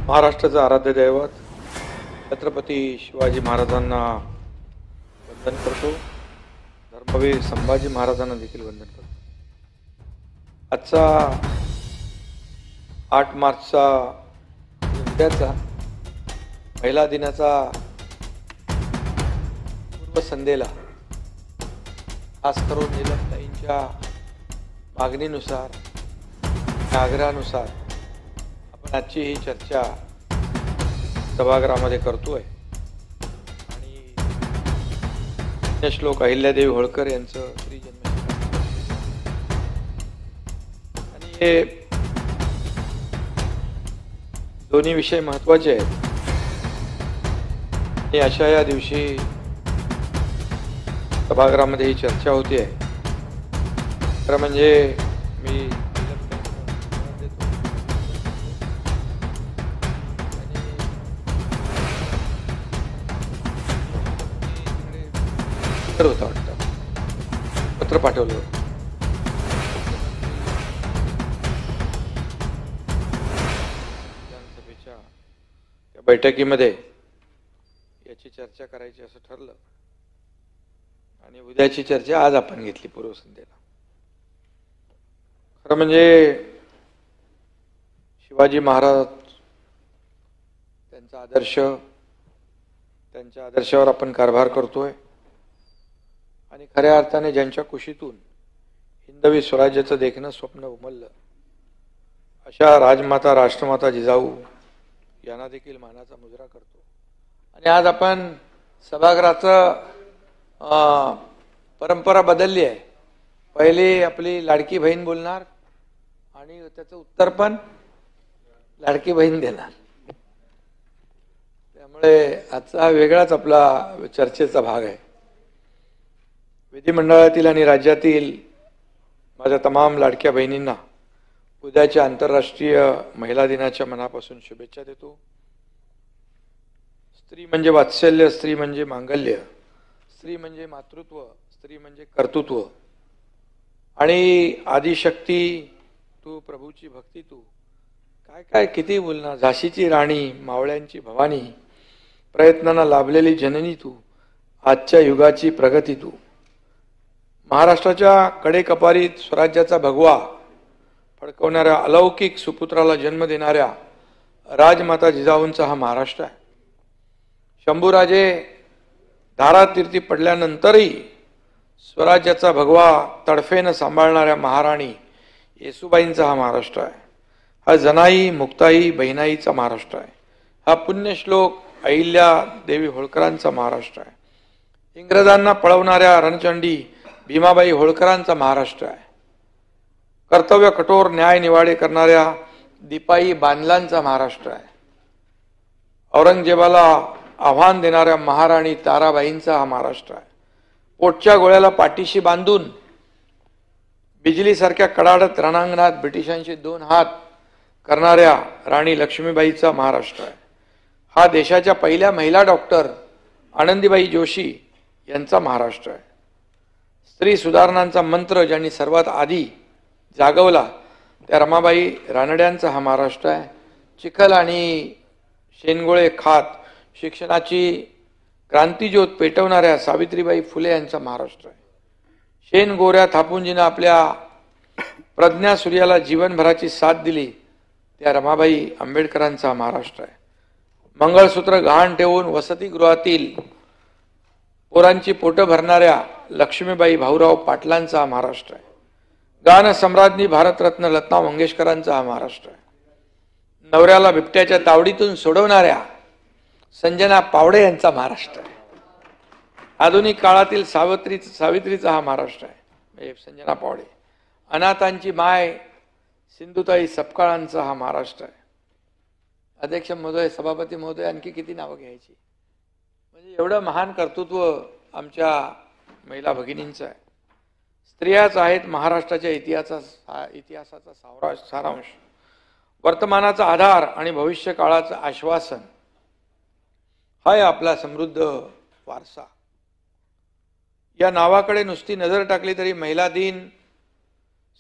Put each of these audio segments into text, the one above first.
महाराष्ट्राचं आराध्य दैवत छत्रपती शिवाजी महाराजांना वंदन करतो. धर्मवीर संभाजी महाराजांना देखील वंदन करतो. आजचा 8 मार्चचा उद्याचा महिला दिनाचा पूर्वसंध्येला खास करून नीलमताईंच्या मागणीनुसार आग्रहानुसार आपण आजची ही चर्चा सभागृहामध्ये करतोय. आणि श्लोक अहिल्यादेवी होळकर यांचं श्री जन्म आणि हे दोन्ही विषय महत्त्वाचे आहेत. आणि अशा या दिवशी सभागृहामध्ये ही चर्चा होती आहे. खरं म्हणजे मी होता वाटतं पत्र पाठवलं होतं. विधानसभेच्या त्या बैठकीमध्ये याची चर्चा करायची असं ठरलं आणि उद्याची चर्चा आज आपण घेतली पूर्वसंध्येला. खरं म्हणजे शिवाजी महाराज त्यांचा आदर्श, त्यांच्या आदर्शावर आपण कारभार करतोय आणि खऱ्या अर्थाने ज्यांच्या कुशीतून हिंदवी स्वराज्याचं देखणं स्वप्न उमललं अशा राजमाता राष्ट्रमाता जिजाऊ यांना देखील मानाचा मुजरा करतो. आणि आज आपण सभागृहाचं परंपरा बदलली आहे. पहिली आपली लाडकी बहीण बोलणार आणि त्याचं उत्तर पण लाडकी बहीण देणार. त्यामुळे आजचा हा वेगळाच आपला चर्चेचा भाग आहे. विधिमंडळातील आणि राज्यातील माझ्या तमाम लाडक्या बहिणींना उद्याच्या आंतरराष्ट्रीय महिला दिनाच्या मनापासून शुभेच्छा देतो. स्त्री म्हणजे वात्सल्य, स्त्री म्हणजे मांगल्य, स्त्री म्हणजे मातृत्व, स्त्री म्हणजे कर्तृत्व आणि आदिशक्ती तू, प्रभूची भक्ती तू, काय काय किती बोलणार. झाशीची राणी, मावळ्यांची भवानी, प्रयत्नांना लाभलेली जननी तू, आजच्या युगाची प्रगती तू. महाराष्ट्राच्या कडेकपारीत स्वराज्याचा भगवा फडकवणाऱ्या अलौकिक सुपुत्राला जन्म देणाऱ्या राजमाता जिजाऊंचा हा महाराष्ट्र आहे. शंभूराजे धारातीर्थी पडल्यानंतरही स्वराज्याचा भगवा तडफेनं सांभाळणाऱ्या महाराणी येसूबाईंचा हा महाराष्ट्र आहे. हा जनाई मुक्ताई बहिणाईचा महाराष्ट्र आहे. हा पुण्यश्लोक अहिल्या देवी होळकरांचा महाराष्ट्र आहे. इंग्रजांना पळवणाऱ्या रणचंडी भीमाबाई होळकरांचा महाराष्ट्र आहे. कर्तव्य कठोर न्याय निवाडे करणाऱ्या दीपाई बांदलांचा महाराष्ट्र आहे. औरंगजेबाला आव्हान देणाऱ्या महाराणी ताराबाईंचा हा महाराष्ट्र आहे. पोटच्या गोळ्याला पाठीशी बांधून बिजलीसारख्या कडाडत रणांगणात ब्रिटिशांशी 2 हात करणाऱ्या राणी लक्ष्मीबाईचा महाराष्ट्र आहे. हा देशाच्या पहिल्या महिला डॉक्टर आनंदीबाई जोशी यांचा महाराष्ट्र आहे. स्त्री सुधारणांचा मंत्र ज्यांनी सर्वात आधी जागवला त्या रमाबाई रानड्यांचा हा महाराष्ट्र आहे. चिखल आणि शेनगोळे खात शिक्षणाची क्रांतिज्योत पेटवणाऱ्या सावित्रीबाई फुले यांचा महाराष्ट्र आहे. शेन गोऱ्या थापूंजीनं आपल्या प्रज्ञा सूर्याला जीवनभराची साथ दिली त्या रमाबाई आंबेडकरांचा महाराष्ट्र आहे. मंगळसूत्र गहाण ठेवून वसतिगृहातील पोरांची पोटं भरणाऱ्या लक्ष्मीबाई भाऊराव पाटलांचा हा महाराष्ट्र आहे. गान सम्राज्ञी भारतरत्न लता मंगेशकरांचा हा महाराष्ट्र आहे. नवऱ्याला बिबट्याच्या तावडीतून सोडवणाऱ्या संजना पावडे यांचा महाराष्ट्र आहे. आधुनिक काळातील सावित्रीचा हा महाराष्ट्र आहे, संजना पावडे. अनाथांची माय सिंधुताई सपकाळांचा हा महाराष्ट्र आहे. अध्यक्ष महोदय, सभापती महोदय, आणखी किती नावं घ्यायची. म्हणजे एवढं महान कर्तृत्व आमच्या महिला भगिनींचं आहे. स्त्रियाच आहेत महाराष्ट्राच्या इतिहासाचा सारांश, वर्तमानाचा आधार आणि भविष्य काळाचं आश्वासन. हा आहे आपला समृद्ध वारसा. या नावाकडे नुसती नजर टाकली तरी महिला दिन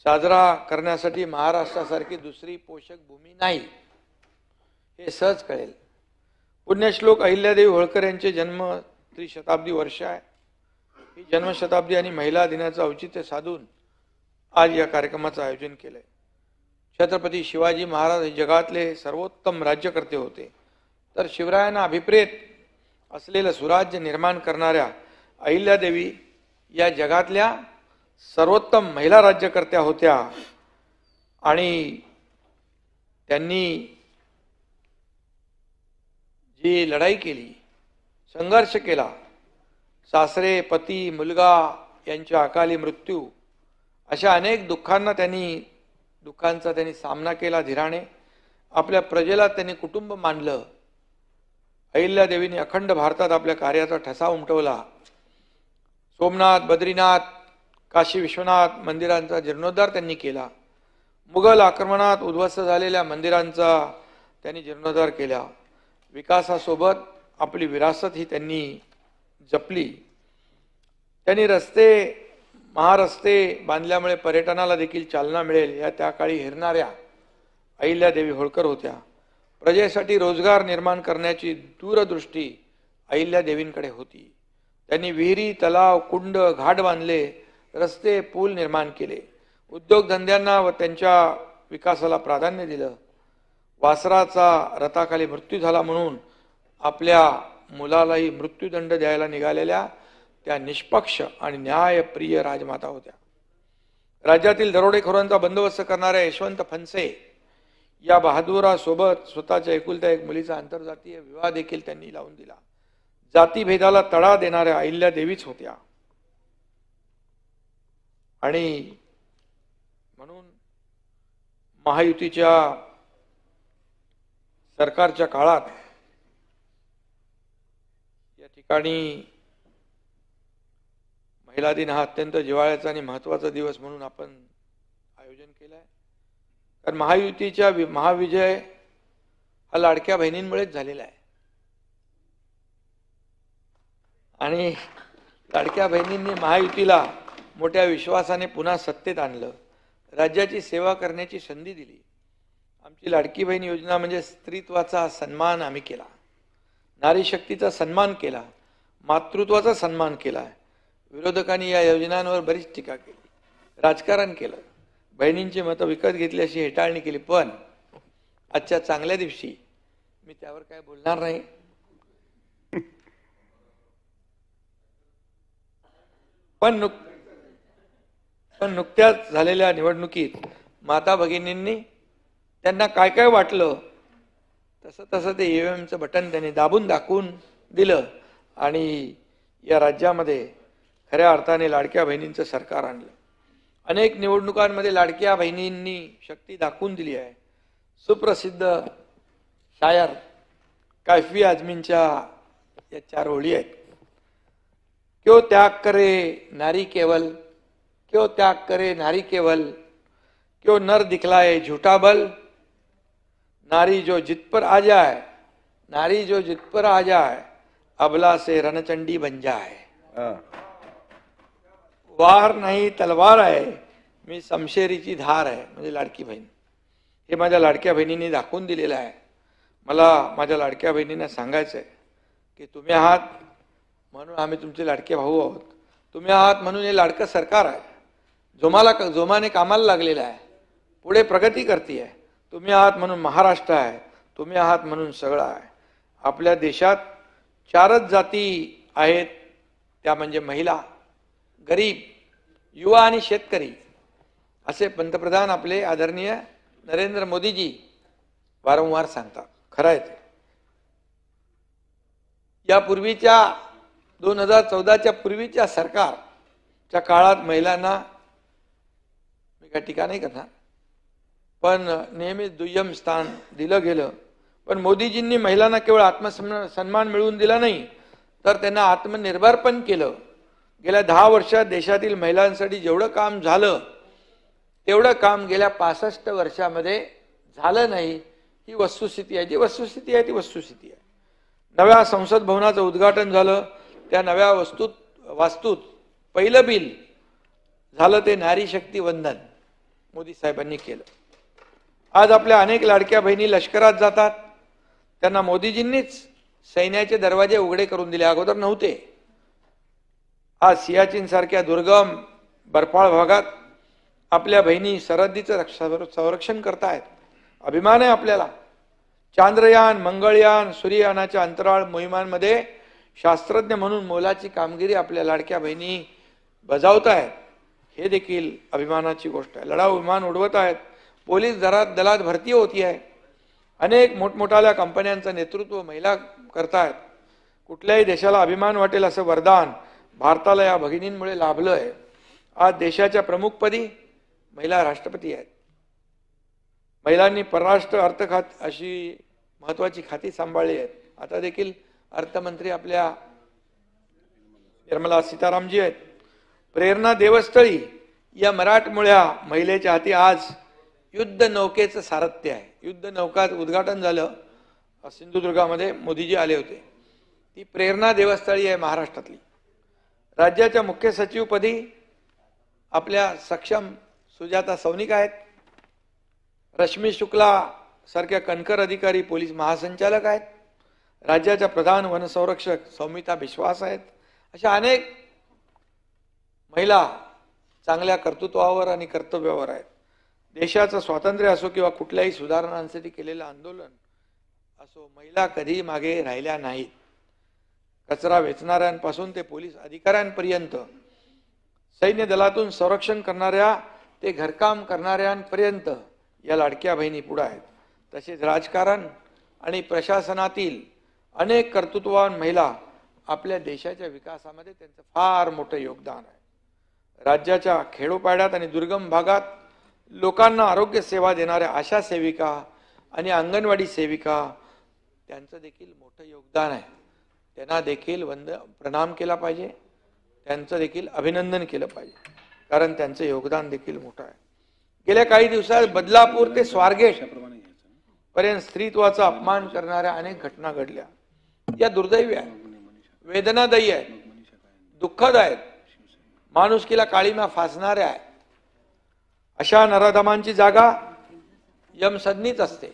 साजरा करण्यासाठी महाराष्ट्रासारखी दुसरी पोषक भूमी नाही. हे सहज कळेल. पुण्यश्लोक अहिल्यादेवी होळकर यांचे जन्म त्रिशताब्दी वर्ष आहे. ही जन्मशताब्दी आणि महिला दिनाचं औचित्य साधून आज या कार्यक्रमाचं आयोजन केलंय. छत्रपती शिवाजी महाराज हे जगातले सर्वोत्तम राज्यकर्ते होते, तर शिवरायांना अभिप्रेत असलेलं सुराज्य निर्माण करणाऱ्या अहिल्यादेवी या जगातल्या सर्वोत्तम महिला राज्यकर्त्या होत्या. आणि त्यांनी जी लढाई केली, संघर्ष केला, सासरे, पती, मुलगा यांच्या अकाली मृत्यू अशा अनेक दुःखांचा त्यांनी सामना केला धीराने. आपल्या प्रजेला त्यांनी कुटुंब मानलं. अहिल्यादेवीने अखंड भारतात आपल्या कार्याचा ठसा उमटवला. सोमनाथ, बद्रीनाथ, काशी विश्वनाथ मंदिरांचा जीर्णोद्धार त्यांनी केला. मुघल आक्रमणात उद्ध्वस्त झालेल्या मंदिरांचा त्यांनी जीर्णोद्धार केला. विकासासोबत आपली विरासत ही त्यांनी जपली. त्यांनी महारस्ते बांधल्यामुळे पर्यटनाला देखील चालना मिळेल या त्या काळी हिरणाऱ्या अहिल्यादेवी होळकर होत्या. प्रजेसाठी रोजगार निर्माण करण्याची दूरदृष्टी अहिल्यादेवींकडे होती. त्यांनी विहिरी, तलाव, कुंड, घाट बांधले, रस्ते, पूल निर्माण केले. उद्योगधंद्यांना व त्यांच्या विकासाला प्राधान्य दिलं. वासराचा रथाखाली मृत्यू झाला म्हणून आपल्या मुलालाही मृत्यूदंड द्यायला निघालेल्या त्या निष्पक्ष आणि न्यायप्रिय राजमाता होत्या. राज्यातील दरोडेखोरांचा बंदोबस्त करणाऱ्या यशवंत फणसे या बहादुरासोबत स्वतःच्या एकुलत्या एक मुलीचा आंतरजातीय विवाह देखील त्यांनी लावून दिला. जातीभेदाला तडा देणाऱ्या अहिल्यादेवीच होत्या. आणि म्हणून महायुतीच्या सरकारच्या काळात या ठिकाणी महिला दिन हा अत्यंत जिव्हाळ्याचा आणि महत्त्वाचा दिवस म्हणून आपण आयोजन केलंय. कारण महायुतीच्या महाविजय हा लाडक्या बहिणींमुळेच झालेला आहे. आणि लाडक्या बहिणींनी महायुतीला मोठ्या विश्वासाने पुन्हा सत्तेत आणलं. राज्याची सेवा करण्याची संधी दिली. आमची लाडकी बहीण योजना म्हणजे स्त्रीत्वाचा सन्मान आम्ही केला, नारी शक्तीचा सन्मान केला, मातृत्वाचा सन्मान केला. विरोधकांनी या योजनांवर बरीच टीका केली, राजकारण केलं, बहिणींची मतं विकत घेतली अशी हेटाळणी केली. पण आजच्या चांगल्या दिवशी मी त्यावर काय बोलणार नाही. पण नुकत्याच झालेल्या निवडणुकीत माता भगिनींनी त्यांना काय काय वाटलं तसं ते ईव्हीएमचं बटन त्यांनी दाखवून दिलं आणि या राज्यामध्ये खऱ्या अर्थाने लाडक्या बहिणींचं सरकार आणलं. अनेक निवडणुकांमध्ये लाडक्या बहिणींनी शक्ती दाखवून दिली आहे. सुप्रसिद्ध शायर काफी आजमींच्या या 4 ओळी आहेत. क्यों त्याग करे नारी केवल, क्यों त्याग करे नारी केवल, क्यों नर दिखलाए झूठा बल, नारी जो जित पर आ जाए, नारी जो जित पर आ जाए, अबला से रणचंडी बन जाए. वार नाही तलवार आहे, मी शमशेरीची धार आहे. म्हणजे लाडकी बहीण हे माझ्या लाडक्या बहिणींनी दाखवून दिलेलं आहे. मला माझ्या लाडक्या बहिणींना सांगायचं आहे की तुम्ही आहात म्हणून आम्ही तुमचे लाडके भाऊ आहोत. तुम्ही आहात म्हणून हे लाडकं सरकार आहे, जोमाने कामाला लागलेलं आहे, पुढे प्रगती करते आहे. तुम्ही आहात म्हणून महाराष्ट्र आहे, तुम्ही आहात म्हणून सगळं आहे. आपल्या देशात 4च जाती आहेत, त्या म्हणजे महिला, गरीब, युवा आणि शेतकरी. असे पंतप्रधान आपले आदरणीय नरेंद्र मोदीजी वारंवार सांगतात. खरं आहे ते. यापूर्वीच्या 2014च्या पूर्वीच्या सरकारच्या काळात महिलांना मी काय टीका नाही करणार, पण नेहमीच दुय्यम स्थान दिलं गेलं. पण मोदीजींनी महिलांना केवळ आत्मसन्मान मिळवून दिला नाही, तर त्यांना आत्मनिर्भर पण केलं. गेल्या 10 वर्षात देशातील महिलांसाठी जेवढं काम झालं तेवढं काम गेल्या 65 वर्षामध्ये झालं नाही. ही वस्तुस्थिती आहे. जी वस्तुस्थिती आहे ती वस्तुस्थिती आहे. नव्या संसद भवनाचं उद्घाटन झालं. त्या नव्या वास्तूत पहिलं बिल झालं ते नारी शक्ती वंदन मोदी साहेबांनी केलं. आज आपल्या अनेक लाडक्या बहिणी लष्करात जातात, त्यांना मोदीजींनीच सैन्याचे दरवाजे उघडे करून दिले, अगोदर नव्हते. आज सियाचीन सारख्या दुर्गम बर्फाळ भागात आपल्या बहिणी सरहद्दीचं संरक्षण करतायत. अभिमान आहे आपल्याला. चांद्रयान, मंगळयान, सूर्ययानाच्या अंतराळ मोहिमांमध्ये शास्त्रज्ञ म्हणून मोलाची कामगिरी आपल्या लाडक्या बहिणी बजावतायत. हे देखील अभिमानाची गोष्ट आहे. लढाऊ विमान उडवत आहेत. पोलीस दलात भरती होती आहे. अनेक मोठमोठ्या कंपन्यांचं नेतृत्व महिला करतायत. कुठल्याही देशाला अभिमान वाटेल असं वरदान भारताला या भगिनींमुळे लाभलं आहे. आज देशाच्या प्रमुखपदी महिला राष्ट्रपती आहेत. महिलांनी परराष्ट्र अर्थखात अशी महत्वाची खाती सांभाळली आहेत. आता देखील अर्थमंत्री आपल्या निर्मला सीतारामजी आहेत. प्रेरणा देवस्थळी या मराठमोळ्या महिलेच्या हाती आज युद्ध नौकेचं सारथ्य आहे. युद्ध नौकाचं उद्घाटन झालं सिंधुदुर्गामध्ये, मोदीजी आले होते. ती प्रेरणा देवस्थळी आहे महाराष्ट्रातली. राज्याच्या मुख्य सचिवपदी आपल्या सक्षम सुजाता सौनिक आहेत. रश्मी शुक्ला सारख्या कणकर अधिकारी पोलीस महासंचालक आहेत. राज्याच्या प्रधान वनसंरक्षक सौमिता विश्वास आहेत. अशा अनेक महिला चांगल्या कर्तृत्वावर आणि कर्तव्यावर आहेत. देशाचं स्वातंत्र्य असो किंवा कुठल्याही सुधारणांसाठी केलेलं आंदोलन असो, महिला कधीही मागे राहिल्या नाहीत. कचरा वेचणाऱ्यांपासून ते पोलीस अधिकाऱ्यांपर्यंत, सैन्य दलातून संरक्षण करणाऱ्या ते घरकाम करणाऱ्यांपर्यंत या लाडक्या बहिणी पुढे आहेत. तसेच राजकारण आणि प्रशासनातील अनेक कर्तृत्ववान महिला आपल्या देशाच्या विकासामध्ये त्यांचं फार मोठं योगदान आहे. राज्याच्या खेडोपाड्यात आणि दुर्गम भागात लोकांना आरोग्य सेवा देणाऱ्या आशा सेविका आणि अंगणवाडी सेविका, त्यांचं देखील मोठं योगदान आहे. त्यांना देखील प्रणाम केला पाहिजे. त्यांचं देखील अभिनंदन केलं पाहिजे, कारण त्यांचं योगदान देखील मोठं आहे. गेल्या काही दिवसात बदलापूर ते स्वारगेट पर्यंत स्त्रीत्वाचा अपमान करणाऱ्या अनेक घटना घडल्या. या दुर्दैवी आहेत, वेदनादायी आहेत, दुःखद आहेत, माणुसकीला काळीमा फासणाऱ्या आहेत. अशा नराधमांची जागा यमसदनीच असते.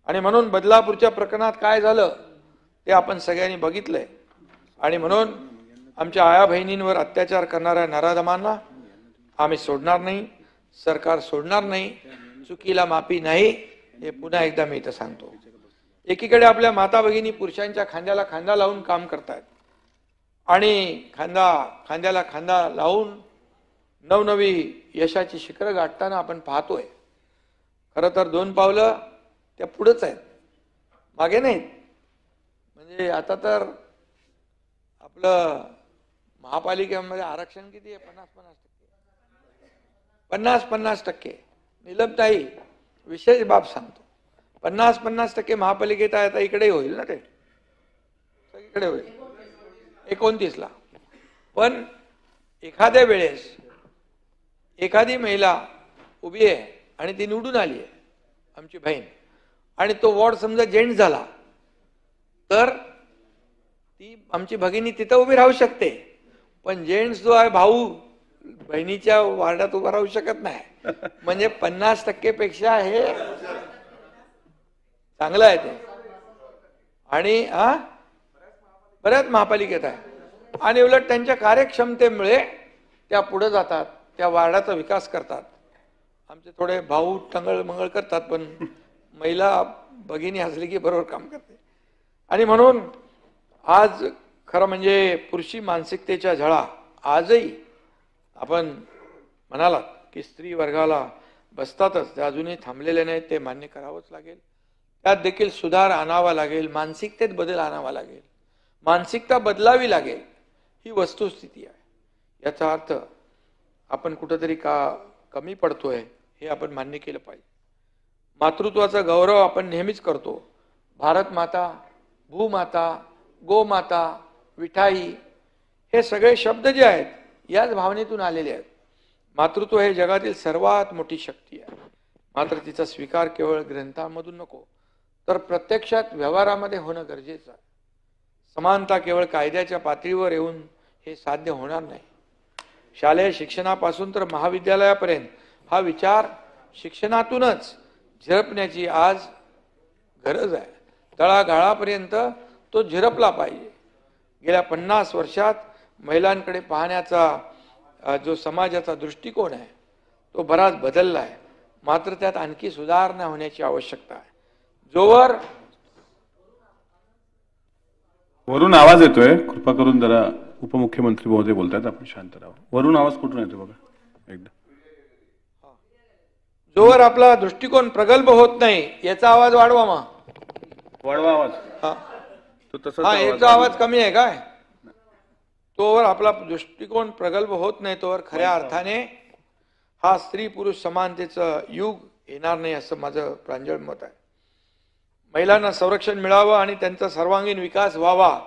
आणि म्हणून बदलापूरच्या प्रकरणात काय झालं ते आपण सगळ्यांनी बघितलंय. आणि म्हणून आमच्या आया बहिणींवर अत्याचार करणाऱ्या नराधमांना आम्ही सोडणार नाही, सरकार सोडणार नाही. चुकीला माफी नाही, हे पुन्हा एकदा मी इथं सांगतो. एकीकडे आपल्या माता भगिनी पुरुषांच्या खांद्याला खांदा लावून काम करतायत आणि खांद्याला खांदा लावून नवनवी यशाची शिखरं गाठताना आपण पाहतोय. खरं तर 2 पावलं त्या पुढेच आहेत, मागे नाहीत. म्हणजे आता तर आपलं महापालिकेमध्ये आरक्षण किती आहे? 50-50%. निलमताई विशेष बाब सांगतो, 50-50% महापालिकेत आहे. आता इकडे होईल ना, ते सगळीकडे होईल 29ला. पण एखाद्या वेळेस एखादी महिला उभी आहे आणि ती निवडून आली आहे, आमची बहीण, आणि तो वॉर्ड समजा जेंट्स झाला, तर ती आमची भगिनी तिथं उभी राहू शकते. पण जेंट्स जो आहे भाऊ बहिणीच्या वार्डात उभा राहू शकत नाही. म्हणजे 50% पेक्षा हे चांगलं आहे ते. आणि बऱ्याच महापालिकेत आहे. आणि उलट त्यांच्या कार्यक्षमतेमुळे त्या पुढे जातात, त्या वार्डाचा विकास करतात. आमचे थोडे भाऊ टंगळ मंगळ करतात, पण महिला भगिनी असली की बरोबर काम करते. आणि म्हणून आज खरं म्हणजे पुरुषी मानसिकतेच्या झळा आजही आपण म्हणालात की स्त्री वर्गाला बसतातच, ते अजूनही थांबलेले नाहीत. ते मान्य करावंच लागेल. त्यात देखील सुधार आणावा लागेल, मानसिकतेत बदल आणावा लागेल, मानसिकता बदलावी लागेल. ही वस्तुस्थिती आहे. याचा अर्थ आपण कुठंतरी कमी पडतोय हे आपण मान्य केलं पाहिजे. मातृत्वाचा गौरव आपण नेहमीच करतो. भारत माता, भूमाता, गोमाता, विठाई, हे सगळे शब्द जे आहेत याच भावनेतून आलेले आहेत. मातृत्व हे जगातील सर्वात मोठी शक्ती आहे. मात्र तिचा स्वीकार केवळ ग्रंथांमधून नको, तर प्रत्यक्षात व्यवहारामध्ये होणं गरजेचं आहे. समानता केवळ कायद्याच्या पातळीवर येऊन हे साध्य होणार नाही. शालेय शिक्षणापासून तर महाविद्यालयापर्यंत हा विचार शिक्षणातूनच झिरपण्याची आज गरज आहे. तळागाळापर्यंत तो झिरपला पाहिजे. गेल्या 50 वर्षात महिलांकडे पाहण्याचा जो समाजाचा दृष्टिकोन आहे तो बराच बदलला आहे. मात्र त्यात आणखी सुधारणा होण्याची आवश्यकता आहे. जोवर वरून आवाज येतोय, कृपा करून जरा उपमुख्यमंत्री महोदय बोलतात, आपण शांत राहा. वरून आवाज कुठून येतो बघा एकदा. जोवर आपला दृष्टिकोन प्रगल्भ होत नाही, याचा आवाज वाढवा. वाढवा आवाज. तो तसा याचा आवाज कमी आहे काय? तोवर आपला दृष्टिकोन प्रगल्भ होत नाही, तोवर खऱ्या अर्थाने हा स्त्री पुरुष समानतेचं युग येणार नाही, असं माझं प्रांजळ मत आहे. महिलांना संरक्षण मिळावं आणि त्यांचा सर्वांगीण विकास व्हावा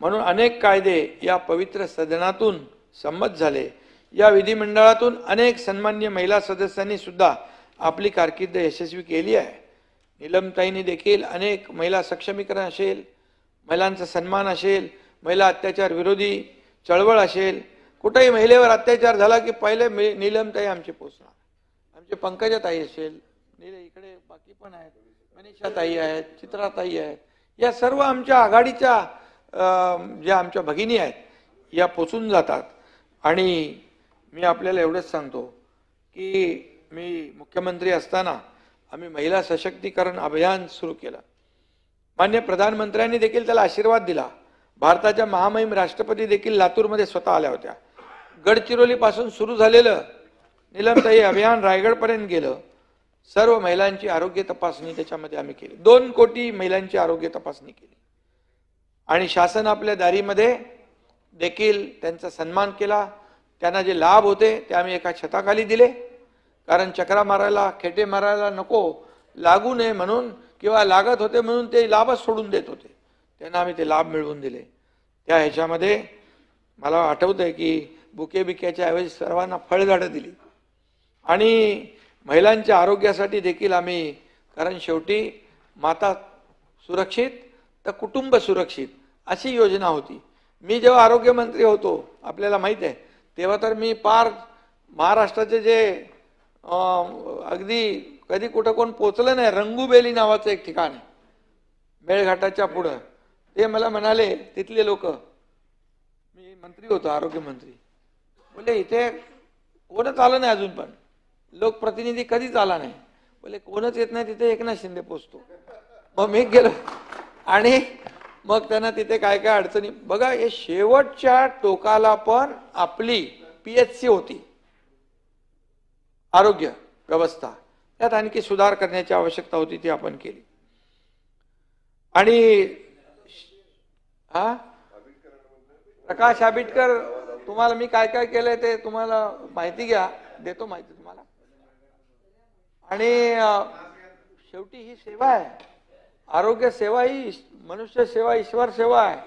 म्हणून अनेक कायदे या पवित्र सदनातून संमत झाले. या विधिमंडळातून अनेक सन्मान्य महिला सदस्यांनी सुद्धा आपली कारकीर्द यशस्वी केली आहे. नीलमताईंनी देखील अनेक महिला सक्षमीकरण असेल, महिलांचा सन्मान असेल, महिला अत्याचार विरोधी चळवळ असेल, कुठेही महिलेवर अत्याचार झाला की पहिले नीलमताई आमचे पोचणार. आमचे पंकजाताई असेल, इकडे बाकी पण आहेत, मनीषाताई आहेत, चित्राताई आहेत, या सर्व आमच्या आघाडीच्या ज्या आमच्या भगिनी आहेत या पोचून जातात. आणि मी आपल्याला एवढंच सांगतो की मी मुख्यमंत्री असताना आम्ही महिला सशक्तीकरण अभियान सुरू केलं. माननीय प्रधानमंत्र्यांनी देखील त्याला आशीर्वाद दिला. भारताच्या महामहिम राष्ट्रपती देखील लातूरमध्ये स्वतः आल्या होत्या. गडचिरोलीपासून सुरू झालेलं नीलमताई अभियान रायगडपर्यंत गेलं. सर्व महिलांची आरोग्य तपासणी त्याच्यामध्ये आम्ही केली. 2 कोटी महिलांची आरोग्य तपासणी केली आणि शासन आपल्या दारीमध्ये देखील त्यांचा सन्मान केला. त्यांना जे लाभ होते ते आम्ही एका छताखाली दिले, कारण चक्रा मारायला, खेटे मारायला नको लागू नये म्हणून, किंवा लागत होते म्हणून ते लाभच सोडून देत होते, त्यांना आम्ही ते लाभ मिळवून दिले. त्या ह्याच्यामध्ये मला आठवतंय की बुके बिक्याच्या ऐवजी सर्वांना फळझाडं दिली. आणि महिलांच्या आरोग्यासाठी देखील आम्ही, कारण शेवटी माता सुरक्षित तर कुटुंब सुरक्षित अशी योजना होती. मी जेव्हा आरोग्यमंत्री होतो, आपल्याला माहित आहे, तेव्हा तर मी पार महाराष्ट्राचे जे अगदी कधी कुठं कोण पोचलं नाही, रंगूबेली नावाचं एक ठिकाण आहे मेळघाटाच्या पुढं, ते मला म्हणाले तिथले लोक, मी मंत्री होतो आरोग्यमंत्री, बोले इथे कोणच आलं नाही अजून, पण लोकप्रतिनिधी कधीच आला नाही. बोले कोणच येत नाही तिथे, एकनाथ शिंदे पोचतो. मग मी गेलो आणि मग त्यांना तिथे काय काय अडचणी बघा. हे शेवटच्या टोकाला पण आपली PHC होती, आरोग्य व्यवस्था, त्यात आणखी सुधार करण्याची आवश्यकता होती, ती आपण केली. आणि प्रकाश आंबेडकर, तुम्हाला मी काय काय केलंय ते तुम्हाला माहिती घ्या, देतो माहिती तुम्हाला. आणि शेवटी ही सेवा आहे, आरोग्य सेवा ही मनुष्य सेवा, ईश्वर सेवा आहे.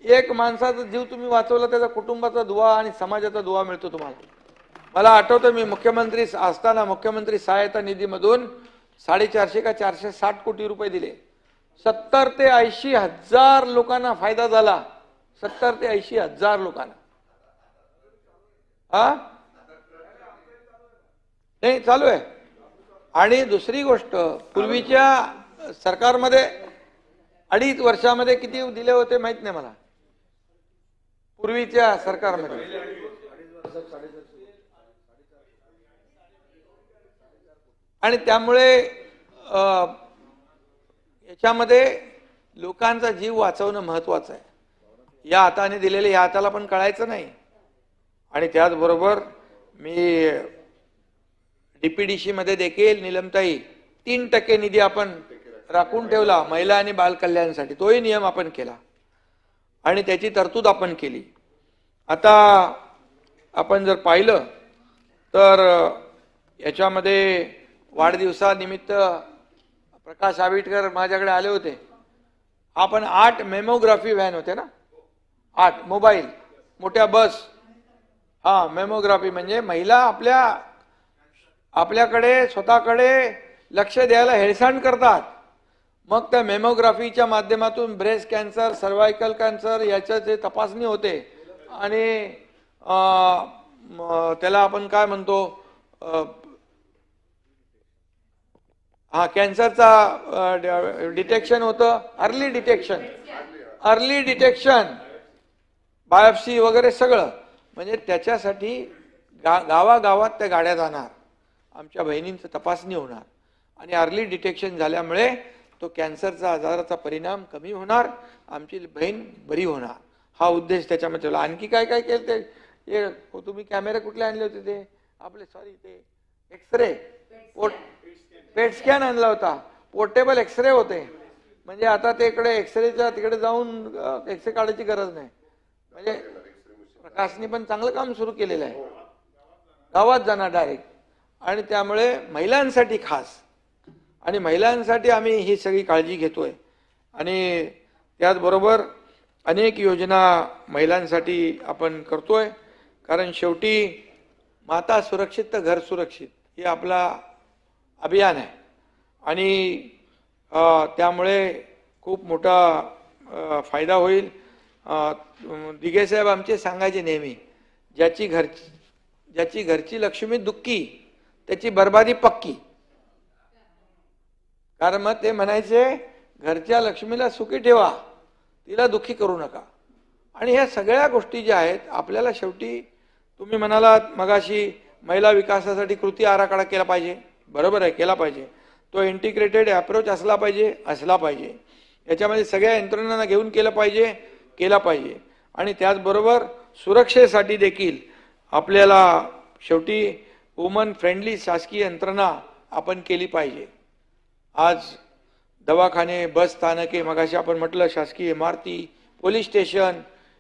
एक माणसाचा जीव तुम्ही वाचवला, त्याचा कुटुंबाचा दुवा आणि समाजाचा दुवा मिळतो तुम्हाला. मला आठवतं मी मुख्यमंत्री असताना मुख्यमंत्री सहायता निधीमधून 450 का 460 कोटी रुपये दिले. 70 ते 80 हजार लोकांना फायदा झाला. 70 ते 80 हजार लोकांना. नाही चालू आहे. आणि दुसरी गोष्ट, पूर्वीच्या सरकारमध्ये 2.5 वर्षामध्ये किती दिले होते माहित नाही मला, पूर्वीच्या सरकारमध्ये. आणि त्यामुळे याच्यामध्ये लोकांचा जीव वाचवणं महत्वाचं आहे. या हाताने दिलेले या हाताला पण कळायचं नाही. आणि त्याचबरोबर मी DPDC मध्ये देखील नीलमताई 3% निधी आपण राखून ठेवला महिला आणि बाल कल्याणासाठी, तोही नियम आपण केला आणि त्याची तरतूद आपण केली. आता आपण जर पाहिलं तर याच्यामध्ये वाढदिवसानिमित्त प्रकाश आंबेडकर माझ्याकडे आले होते. आपण 8 मेमोग्राफी व्हॅन होते ना, 8 मोबाईल मोठ्या बस. मेमोग्राफी म्हणजे महिला आपल्याकडे स्वतःकडे लक्ष द्यायला हेळसांड करतात. मग त्या मेमोग्राफीच्या माध्यमातून ब्रेस्ट कॅन्सर, सर्वायकल कॅन्सर याचे तपासणी होते. आणि त्याला आपण काय म्हणतो, हा कॅन्सरचा डिटेक्शन होतं, अर्ली डिटेक्शन, बायोप्सी वगैरे सगळं. म्हणजे त्याच्यासाठी गावागावात त्या गाड्या जाणार, आमच्या बहिणींचं तपासणी होणार आणि अर्ली डिटेक्शन झाल्यामुळे तो कॅन्सरचा आजाराचा परिणाम कमी होणार, आमची बहीण बरी होणार. हा उद्देश त्याच्यामध्ये ठेवला. आणखी काय काय केलं ते तुम्ही कॅमेरे कुठले आणले होते? ते आपले ते एक्सरे, पेट स्कॅन आणला होता, पोर्टेबल एक्सरे होते. म्हणजे आता तिकडे एक्सरेच्या तिकडे जाऊन एक्सरे काढायची गरज नाही. म्हणजे प्रकाशनी पण चांगलं काम सुरू केलेलं आहे, गावात जाणार डायरेक्ट. आणि त्यामुळे महिलांसाठी खास, आणि महिलांसाठी आम्ही ही सगळी काळजी घेतोय. आणि त्याचबरोबर अनेक योजना महिलांसाठी आपण करतोय. कारण शेवटी माता सुरक्षित तर घर सुरक्षित हे आपला अभियान आहे. आणि त्यामुळे खूप मोठा फायदा होईल. दिघे साहेब आमचे सांगायचे नेहमी, ज्याची घरची लक्ष्मी दुःखी त्याची बर्बादी पक्की. कारण मग ते म्हणायचे घरच्या लक्ष्मीला सुखी ठेवा, तिला दुःखी करू नका. आणि ह्या सगळ्या गोष्टी ज्या आहेत आपल्याला शेवटी, तुम्ही म्हणालात मगाशी महिला विकासासाठी कृती आराखडा केला पाहिजे, बरोबर आहे, केला पाहिजे. तो इंटिग्रेटेड अप्रोच असला पाहिजे. याच्यामध्ये सगळ्या यंत्रणांना घेऊन केला पाहिजे. आणि त्याचबरोबर सुरक्षेसाठी देखील आपल्याला शेवटी वुमन फ्रेंडली शासकीय यंत्रणा आपण केली पाहिजे. आज दवाखाने, बस स्थानके, मगाशी आपण म्हटलं शासकीय इमारती, पोलीस स्टेशन,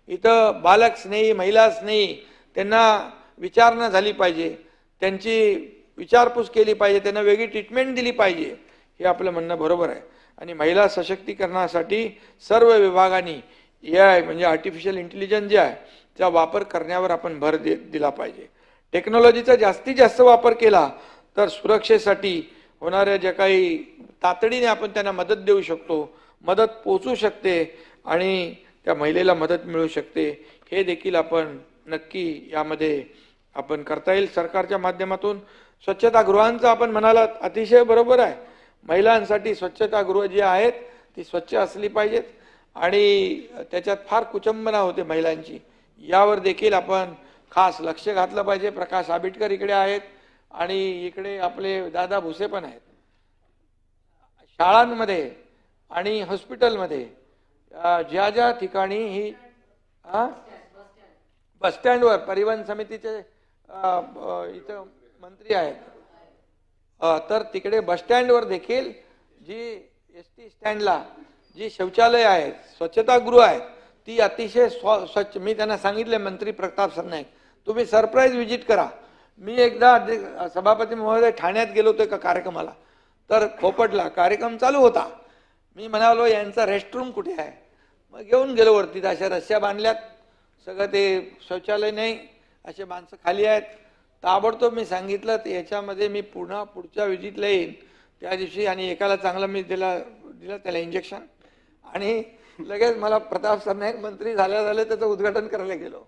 इथं बालक स्नेही, महिला स्नेही, त्यांना विचारणा झाली पाहिजे, त्यांची विचारपूस केली पाहिजे, त्यांना वेगळी ट्रीटमेंट दिली पाहिजे. हे आपलं म्हणणं बरोबर आहे. आणि महिला सशक्तीकरणासाठी सर्व विभागांनी AI म्हणजे आर्टिफिशियल इंटेलिजन्स जे आहे त्याचा वापर करण्यावर आपण भर दिला पाहिजे. टेक्नॉलॉजीचा जास्तीत जास्त वापर केला तर सुरक्षेसाठी होणाऱ्या ज्या काही तातडीने आपण त्यांना मदत देऊ शकतो, मदत पोचू शकते आणि त्या महिलेला मदत मिळू शकते. हे देखील आपण नक्की यामध्ये आपण करता येईल सरकारच्या माध्यमातून. स्वच्छतागृहांचं आपण म्हणालात, अतिशय बरोबर आहे. महिलांसाठी स्वच्छतागृह जी आहेत ती स्वच्छ असली पाहिजेत आणि त्याच्यात फार कुचंबना होते महिलांची. यावर देखील आपण खास लक्ष घातलं पाहिजे. प्रकाश आंबेडकर इकडे आहेत आणि इकडे आपले दादा भुसे पण आहेत. शाळांमध्ये आणि हॉस्पिटलमध्ये ज्या ज्या ठिकाणी ही बसस्टँडवर परिवहन समितीचे इथं मंत्री आहेत, तर तिकडे बसस्टँडवर देखील जी ST स्टँडला जी शौचालय आहेत, स्वच्छतागृह आहेत, ती अतिशय स्वच्छ. मी त्यांना सांगितले, मंत्री प्रताप सरनाईक, तुम्ही सरप्राईज व्हिजिट करा. मी एकदा सभापती महोदय ठाण्यात गेलो होतो एका कार्यक्रमाला, तर खोपटला कार्यक्रम चालू होता. मी म्हणालो यांचा रेस्टरूम कुठे आहे, मग घेऊन गेलो वरती. अशा रस्त्या बांधल्यात, सगळं ते शौचालय नाही, असे माणसं खाली आहेत. ताबडतोब मी सांगितलं याच्यामध्ये मी पुढच्या व्हिजिटला येईन त्या दिवशी. आणि एकाला चांगलं मी दिलं त्याला इंजेक्शन. आणि लगेच मला प्रताप सरनाईक मंत्री झाल्या त्याचं उद्घाटन करायला गेलो.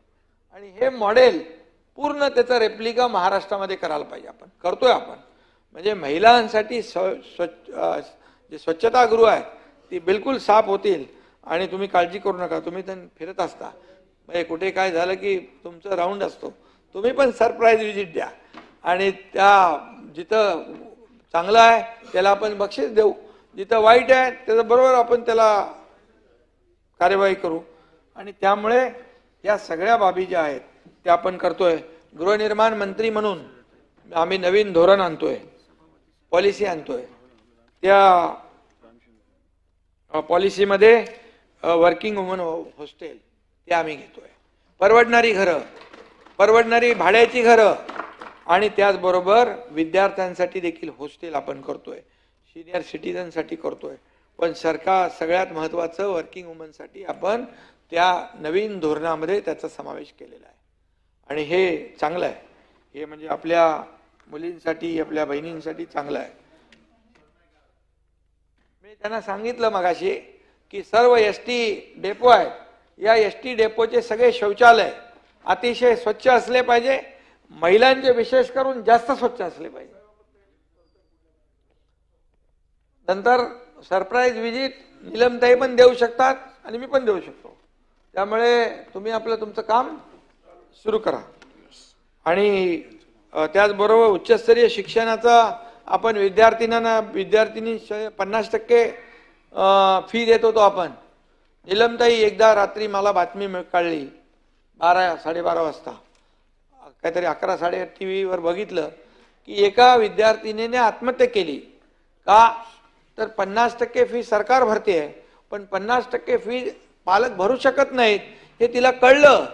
आणि हे मॉडेल पूर्ण त्याचा रेप्लिका महाराष्ट्रामध्ये करायला पाहिजे. आपण करतोय. आपण म्हणजे महिलांसाठी जे स्वच्छतागृह आहे ती बिलकुल साफ होतील. आणि तुम्ही काळजी करू नका, तुम्ही तर फिरत असता, म्हणजे कुठे काय झालं की तुमचं राऊंड असतो, तुम्ही पण सरप्राईज व्हिजिट द्या. आणि त्या जिथं चांगलं आहे त्याला आपण बक्षीस देऊ, जिथं वाईट आहे त्याचं बरोबर आपण त्याला कार्यवाही करू. आणि त्यामुळे या सगळ्या बाबी ज्या आहेत त्या आपण करतोय. गृहनिर्माण मंत्री म्हणून आम्ही नवीन धोरण आणतोय, पॉलिसी आणतोय. त्या पॉलिसीमध्ये वर्किंग वुमन हॉस्टेल ते आम्ही घेतोय, परवडणारी घरं, परवडणारी भाड्याची घरं, आणि त्याचबरोबर विद्यार्थ्यांसाठी देखील हॉस्टेल आपण करतोय, सिनियर सिटीजनसाठी करतोय. पण सरकार सगळ्यात महत्त्वाचं वर्किंग वुमनसाठी आपण त्या नवीन धोरणामध्ये त्याचा समावेश केलेला आहे. आणि हे चांगलं आहे. हे म्हणजे आपल्या मुलींसाठी, आपल्या बहिणींसाठी चांगलं आहे. मी त्यांना सांगितलं मगाशी की सर्व ST डेपो आहेत, या ST डेपोचे सगळे शौचालय अतिशय स्वच्छ असले पाहिजे. महिलांचे विशेष करून जास्त स्वच्छ असले पाहिजे. नंतर सरप्राईज विजिट नीलमताई पण देऊ शकतात आणि मी पण देऊ शकतो. त्यामुळे तुम्ही आपलं तुमचं काम सुरू करा. आणि त्याचबरोबर उच्चस्तरीय शिक्षणाचा आपण विद्यार्थिनी 50% फी देत होतो आपण. नीलमताई एकदा रात्री मला बातमी कळली 12-12:30 वाजता, काहीतरी 11-11:30 TV वर बघितलं की एका विद्यार्थिनीने आत्महत्या केली. का तर 50% फी सरकार भरते आहे, पण 50% फी पालक भरू शकत नाहीत हे तिला कळलं.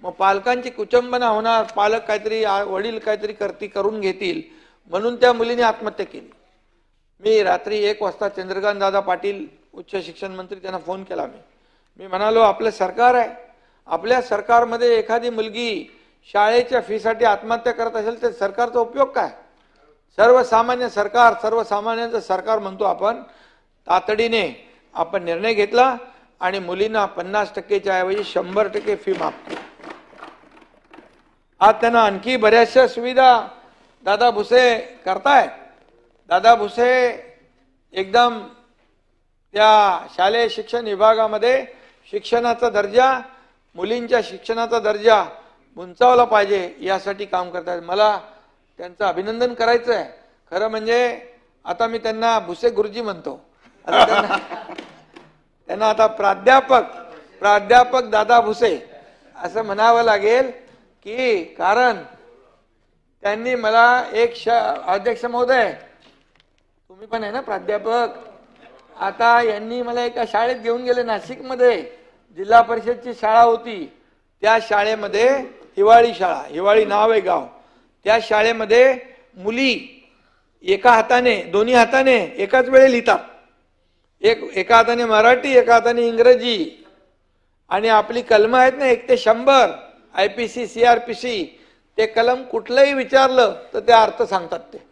मग पालकांची कुचंबना होणार, पालक काहीतरी वडील काहीतरी करून घेतील म्हणून त्या मुलीने आत्महत्या केली. मी रात्री 1 वाजता चंद्रकांत दादा पाटील उच्च शिक्षण मंत्री त्यांना फोन केला. मी म्हणालो आपलं सरकार आहे, आपल्या सरकारमध्ये एखादी मुलगी शाळेच्या फीसाठी आत्महत्या करत असेल तर सरकारचा उपयोग काय? सर्वसामान्यांचं सरकार म्हणतो आपण. तातडीने आपण निर्णय घेतला आणि मुलींना 50%च्या ऐवजी 100% फी माफ केली. आज त्यांना आणखी बऱ्याचशा सुविधा दादा भुसे करतायत. दादा भुसे एकदम त्या शालेय शिक्षण विभागामध्ये शिक्षणाचा दर्जा, मुलींच्या शिक्षणाचा दर्जा उंचावला पाहिजे यासाठी काम करतात. मला त्यांचं अभिनंदन करायचं आहे. खरं म्हणजे आता मी त्यांना भुसे गुरुजी म्हणतो. त्यांना आता प्राध्यापक दादा भुसे असं म्हणावं लागेल की कारण त्यांनी मला अध्यक्ष महोदय तुम्ही पण आहे ना प्राध्यापक, आता यांनी मला एका शाळेत घेऊन गेले नाशिकमध्ये. जिल्हा परिषदची शाळा होती, त्या शाळेमध्ये हिवाळी नाव आहे गाव. त्या शाळेमध्ये मुली दोन्ही हाताने एकाच वेळी लिहितात. एका हाताने मराठी, एका हाताने इंग्रजी. आणि आपली कलम आहेत ना 1 ते 100 IPC CRPC, ते कलम कुठलंही विचारलं तर ते अर्थ सांगतात. ते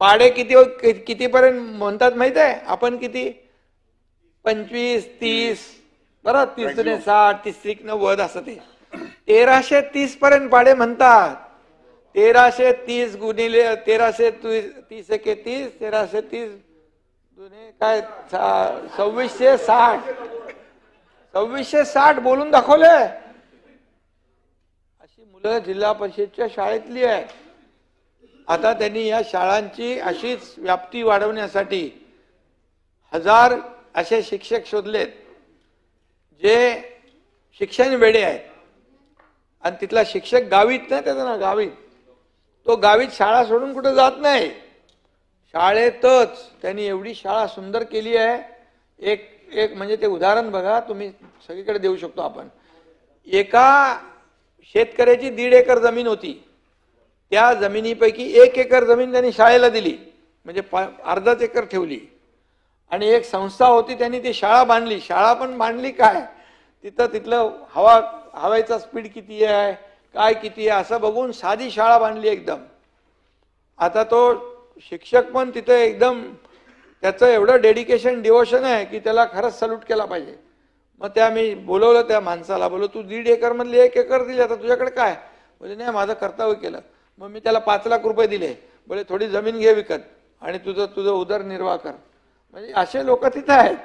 पाडे कितीपर्यंत म्हणतात माहित आहे आपण? किती? 25, 30, बरं 30 60, 30 90 असं ते 1330 पर्यंत पाडे म्हणतात. 1330 गुणिले 1330 एके 30, 1330 दुने काय 2660 बोलून दाखवले. अशी मुलं जिल्हा परिषदच्या शाळेतली आहे. आता त्यांनी या शाळांची अशीच व्याप्ती वाढवण्यासाठी 1000 असे शिक्षक शोधलेत जे शिक्षण वेडे आहेत. आणि तिथला शिक्षक गावीत नाही, त्याचं ना गावीत, तो गावीत शाळा सोडून कुठे जात नाही, शाळेतच त्यांनी एवढी शाळा सुंदर केली आहे. एक म्हणजे ते उदाहरण बघा, तुम्ही सगळीकडे देऊ शकतो आपण. एका शेतकऱ्याची 1.5 एकर जमीन होती. त्या जमिनीपैकी 1 एकर जमीन त्यांनी शाळेला दिली, म्हणजे अर्धाच एकर ठेवली. आणि एक संस्था होती, त्यांनी ती शाळा बांधली. शाळा पण बांधली काय, तिथलं हवाईचा स्पीड किती आहे, काय किती आहे असं बघून साधी शाळा बांधली एकदम. आता तो शिक्षक पण तिथे एकदम त्याचं एवढं डेडिकेशन डिवोशन आहे की त्याला खरंच सल्यूट केला पाहिजे. मग त्या मी बोलवलं त्या माणसाला, बोललो तू 1.5 एकर मधली 1 एकर दिली, आता तुझ्याकडे काय? बोले नाही माझं कर्तव्य केलं. मग मी त्याला 5 लाख रुपये दिले. बोले थोडी जमीन घे विकत आणि तुझं उदरनिर्वाह कर. म्हणजे असे लोक तिथे आहेत.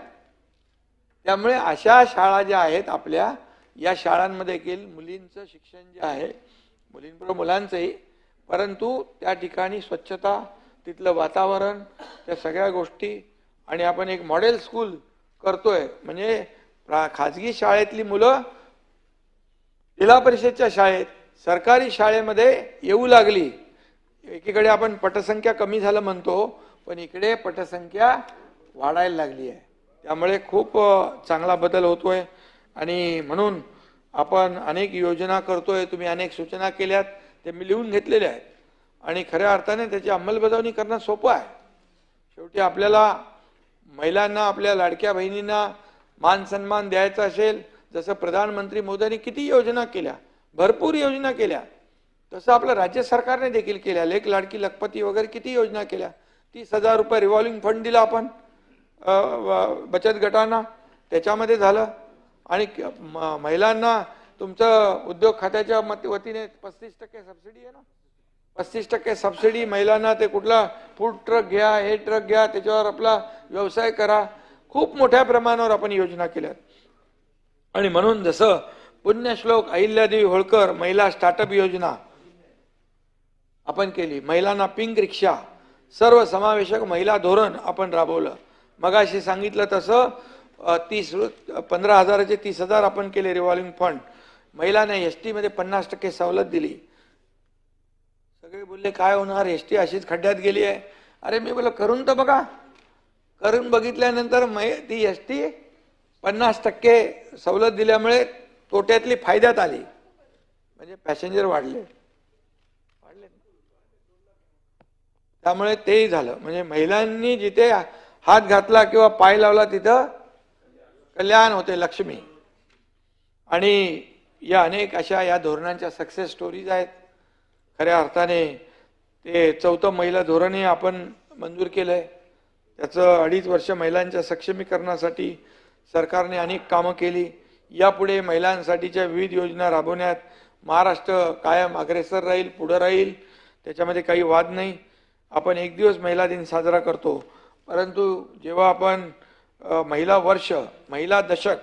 त्यामुळे अशा शाळा ज्या आहेत आपल्या, या शाळांमध्ये देखील मुलींचं शिक्षण जे आहे, मुलींबरोबर मुलांचंही, परंतु त्या ठिकाणी स्वच्छता, तिथलं वातावरण, त्या सगळ्या गोष्टी. आणि आपण एक मॉडेल स्कूल करतोय. म्हणजे खाजगी शाळेतली मुलं जिल्हा परिषदच्या शाळेत, सरकारी शाळेमध्ये येऊ लागली. एकीकडे आपण पटसंख्या कमी झालं म्हणतो, पण इकडे पटसंख्या वाढायला लागली आहे. त्यामुळे खूप चांगला बदल होतोय. आणि म्हणून आपण अनेक योजना करतोय. तुम्ही अनेक सूचना केल्यात, ते मी लिहून घेतलेले आहेत. आणि खऱ्या अर्थाने त्याची अंमलबजावणी करणं सोपं आहे. शेवटी आपल्याला महिलांना, आपल्या लाडक्या बहिणींना मान सन्मान द्यायचा असेल, जसं प्रधानमंत्री मोदींनी किती योजना केल्या, भरपूर योजना केल्या, तसं आपलं राज्य सरकारने देखील केल्या. लेक लाडकी लखपती वगैरे किती योजना केल्या. 30,000 रुपये रिव्हॉल्विंग फंड दिला आपण बचत गटांना, त्याच्यामध्ये झालं. आणि महिलांना तुमचं उद्योग खात्याच्या वतीने 35% सबसिडी आहे ना, 35% सबसिडी महिलांना, ते कुठला फूड ट्रक घ्या, हे ट्रक घ्या, त्याच्यावर आपला व्यवसाय करा. खूप मोठ्या प्रमाणावर आपण योजना केल्या. आणि म्हणून जसं पुण्यश्लोक अहिल्यादेवी होळकर महिला स्टार्टअप योजना आपण केली, महिलांना पिंक रिक्षा, सर्व समावेशक महिला धोरण आपण राबवलं. मगाशी सांगितलं तसं 15,000चे 30,000 आपण केले रिव्हॉल्विंग फंड. महिलांना एसटी मध्ये 50% सवलत दिली. सगळे बोलले काय होणार, एसटी अशीच खड्ड्यात गेली आहे. अरे मी बोललो करून तर बघा. करून बघितल्यानंतर ती एसटी 50% सवलत दिल्यामुळे तोट्यातली फायद्यात आली. म्हणजे पॅसेंजर वाढले. त्यामुळे तेही झालं. म्हणजे महिलांनी जिथे हात घातला किंवा पाय लावला तिथं कल्याण होते, लक्ष्मी. आणि या अनेक अशा या धोरणांच्या सक्सेस स्टोरीज आहेत. खऱ्या अर्थाने ते 4थं महिला धोरणही आपण मंजूर केलंय. त्याचं 2.5 वर्ष महिलांच्या सक्षमीकरणासाठी सरकारने अनेक कामं केली. यापुढे महिलांसाठीच्या विविध योजना राबवण्यात महाराष्ट्र कायम अग्रेसर राहील, पुढे राहील. त्याच्यामध्ये काही वाद नाही. आपण 1 दिवस महिला दिन साजरा करतो, परंतु जेव्हा आपण महिला वर्ष, महिला दशक,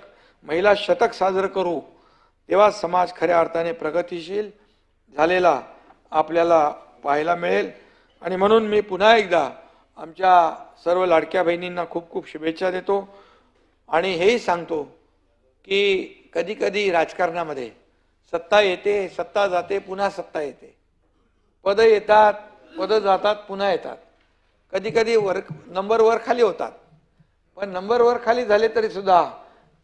महिला शतक साजरं करू तेव्हा समाज खऱ्या अर्थाने प्रगतिशील झालेला आपल्याला पाहायला मिळेल. आणि म्हणून मी पुन्हा एकदा आमच्या सर्व लाडक्या बहिणींना खूप खूप शुभेच्छा देतो. आणि हेही सांगतो की कधी कधी राजकारणामध्ये सत्ता येते, सत्ता जाते, पुन्हा सत्ता येते. पद येतात, पद जातात, पुन्हा येतात. कधी कधी नंबर वर खाली होतात. पण नंबर वर खाली झाले तरी सुद्धा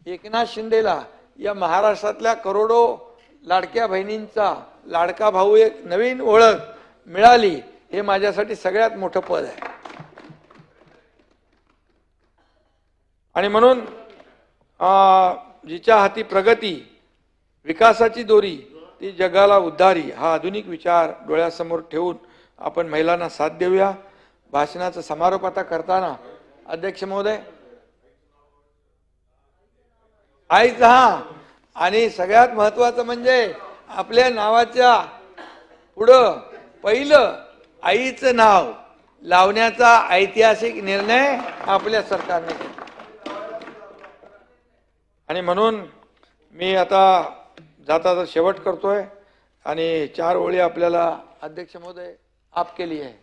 एकनाथ शिंदेला या महाराष्ट्रातल्या करोडो लाडक्या बहिणींचा लाडका भाऊ एक नवीन ओळख मिळाली, हे माझ्यासाठी सगळ्यात मोठं पद आहे. आणि म्हणून जिच्या हाती प्रगती, विकासाची दोरी, ती जगाला उद्धारी, हा आधुनिक विचार डोळ्यासमोर ठेवून आपण महिलांना साथ देऊया. भाषणाचा समारोप आता करताना अध्यक्ष महोदय आईच, आणि सगळ्यात महत्वाचं म्हणजे आपल्या नावाच्या पुढं पहिलं आईचं नाव लावण्याचा ऐतिहासिक निर्णय आपल्या सरकारने घेतला. आणि म्हणून मी आता जाता शेवट करतोय आणि 4 ओळी आपल्याला अध्यक्ष महोदय आपके लिए आहे.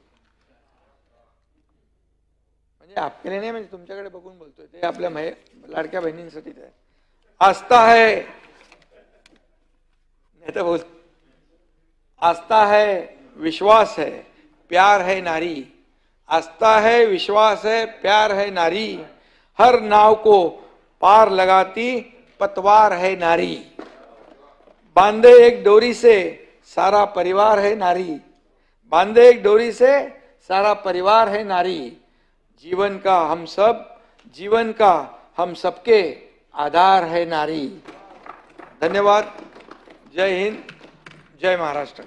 म्हणजे आपके लिए नाही, म्हणजे तुमच्याकडे बघून बोलतोय, ते आपल्या लाडक्या बहिणींसाठी आहे. आस्था है, नहीं तो बोल, आस्था है, विश्वास है, प्यार है नारी. आस्था है, विश्वास है, प्यार है नारी. हर नाव को पार लगाती पतवार है नारी. बांधे एक डोरी से सारा परिवार है नारी. बांधे एक डोरी से सारा परिवार है नारी. जीवन का हम सबके आधार है नारी. धन्यवाद. जय हिंद, जय महाराष्ट्र.